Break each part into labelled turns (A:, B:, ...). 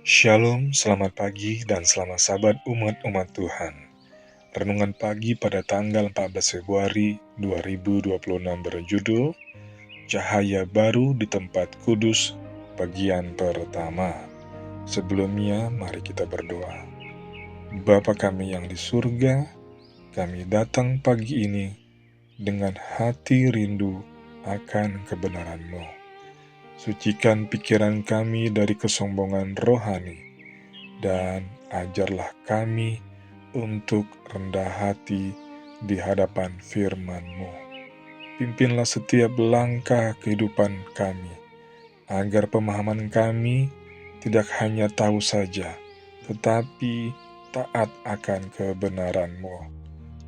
A: Shalom, selamat pagi dan selamat sahabat umat Tuhan. Renungan pagi pada tanggal 14 Februari 2026 berjudul Cahaya Baru di Tempat Kudus bagian pertama. Sebelumnya, mari kita berdoa. Bapa kami yang di surga, kami datang pagi ini dengan hati rindu akan kebenaran-Mu. Sucikan pikiran kami dari kesombongan rohani, dan ajarlah kami untuk rendah hati di hadapan firman-Mu. Pimpinlah setiap langkah kehidupan kami, agar pemahaman kami tidak hanya tahu saja, tetapi taat akan kebenaran-Mu.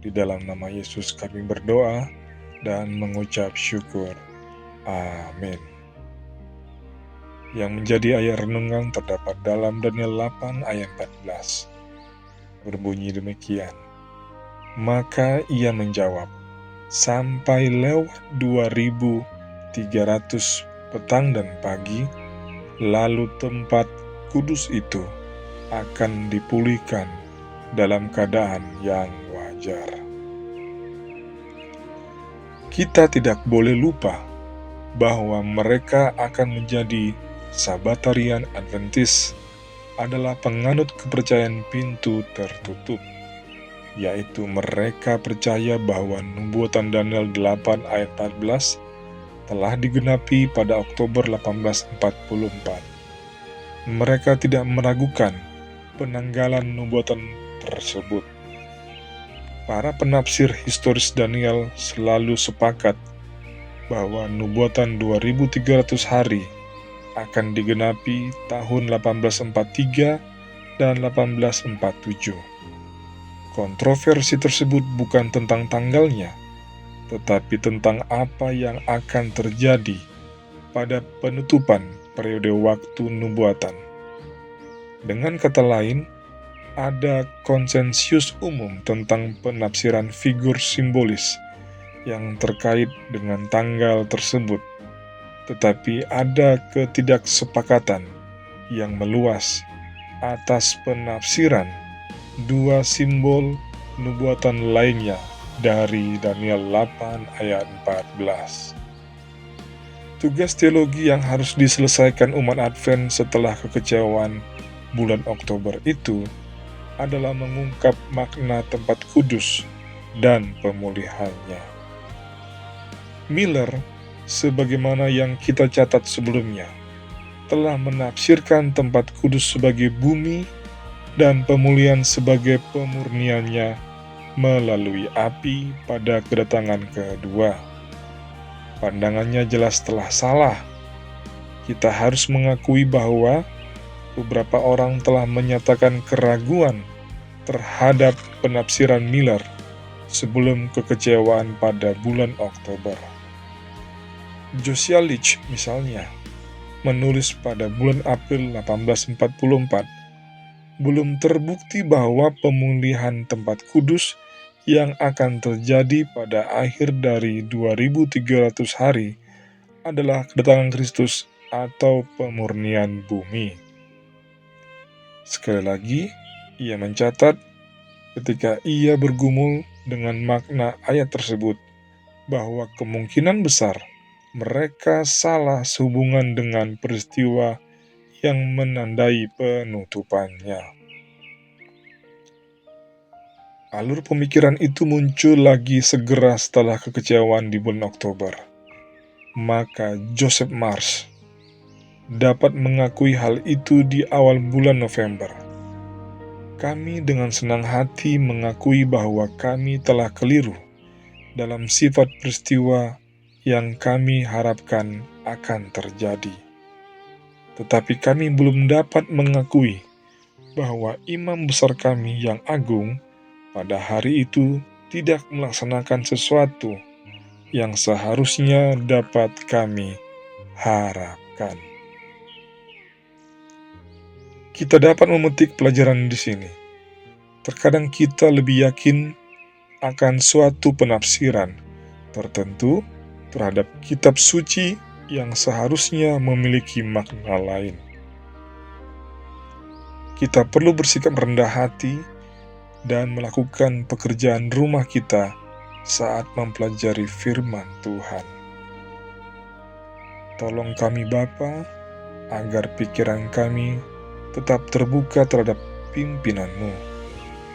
A: Di dalam nama Yesus kami berdoa dan mengucap syukur. Amin. Yang menjadi ayat renungan terdapat dalam Daniel 8 ayat 14. Berbunyi demikian. Maka ia menjawab, sampai lewat 2300 petang dan pagi, lalu tempat kudus itu akan dipulihkan dalam keadaan yang wajar. Kita tidak boleh lupa bahwa mereka akan menjadi Sabatarian Adventist adalah penganut kepercayaan pintu tertutup, yaitu mereka percaya bahwa nubuatan Daniel 8 ayat 14 telah digenapi pada Oktober 1844. Mereka tidak meragukan penanggalan nubuatan tersebut. Para penafsir historis Daniel selalu sepakat bahwa nubuatan 2300 hari akan digenapi tahun 1843 dan 1847. Kontroversi tersebut bukan tentang tanggalnya, tetapi tentang apa yang akan terjadi pada penutupan periode waktu nubuatan. Dengan kata lain, ada konsensus umum tentang penafsiran figur simbolis yang terkait dengan tanggal tersebut, tetapi ada ketidaksepakatan yang meluas atas penafsiran dua simbol nubuatan lainnya dari Daniel 8 ayat 14. Tugas teologi yang harus diselesaikan umat Advent setelah kekecewaan bulan Oktober itu adalah mengungkap makna tempat kudus dan pemulihannya. Miller, sebagaimana yang kita catat sebelumnya, telah menafsirkan tempat kudus sebagai bumi dan pemulihan sebagai pemurniannya melalui api pada kedatangan kedua. Pandangannya jelas telah salah. Kita harus mengakui bahwa beberapa orang telah menyatakan keraguan terhadap penafsiran Miller sebelum kekecewaan pada bulan Oktober. Josiah Litch misalnya menulis pada bulan April 1844, belum terbukti bahwa pemulihan tempat kudus yang akan terjadi pada akhir dari 2300 hari adalah kedatangan Kristus atau pemurnian bumi. Sekali lagi, ia mencatat ketika ia bergumul dengan makna ayat tersebut, bahwa kemungkinan besar mereka salah sehubungan dengan peristiwa yang menandai penutupannya. Alur pemikiran itu muncul lagi segera setelah kekecewaan di bulan Oktober. Maka Joseph Marsh dapat mengakui hal itu di awal bulan November. Kami dengan senang hati mengakui bahwa kami telah keliru dalam sifat peristiwa yang kami harapkan akan terjadi. Tetapi kami belum dapat mengakui bahwa imam besar kami yang agung pada hari itu tidak melaksanakan sesuatu yang seharusnya dapat kami harapkan. Kita dapat memetik pelajaran di sini. Terkadang kita lebih yakin akan suatu penafsiran tertentu terhadap kitab suci yang seharusnya memiliki makna lain. kita perlu bersikap rendah hati dan melakukan pekerjaan rumah kita saat mempelajari firman Tuhan. Tolong kami Bapa, agar pikiran kami tetap terbuka terhadap pimpinan-Mu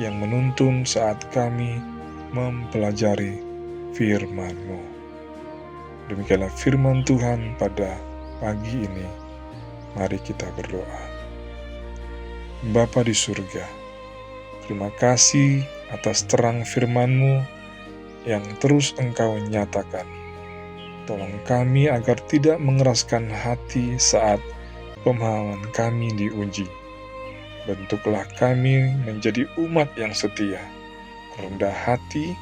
A: yang menuntun saat kami mempelajari firman-Mu. Demikianlah firman Tuhan pada pagi ini. Mari kita berdoa. Bapa di surga, terima kasih atas terang firman-Mu yang terus Engkau nyatakan. Tolong kami agar tidak mengeraskan hati saat pemahaman kami diuji. Bentuklah kami menjadi umat yang setia, rendah hati,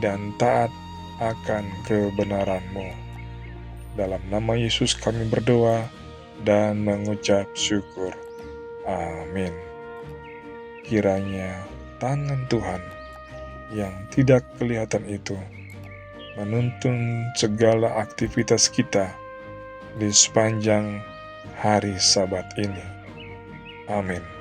A: dan taat akan kebenaran-Mu. Dalam nama Yesus kami berdoa dan mengucap syukur. Amin. Kiranya tangan Tuhan yang tidak kelihatan itu menuntun segala aktivitas kita di sepanjang hari Sabat ini. Amin.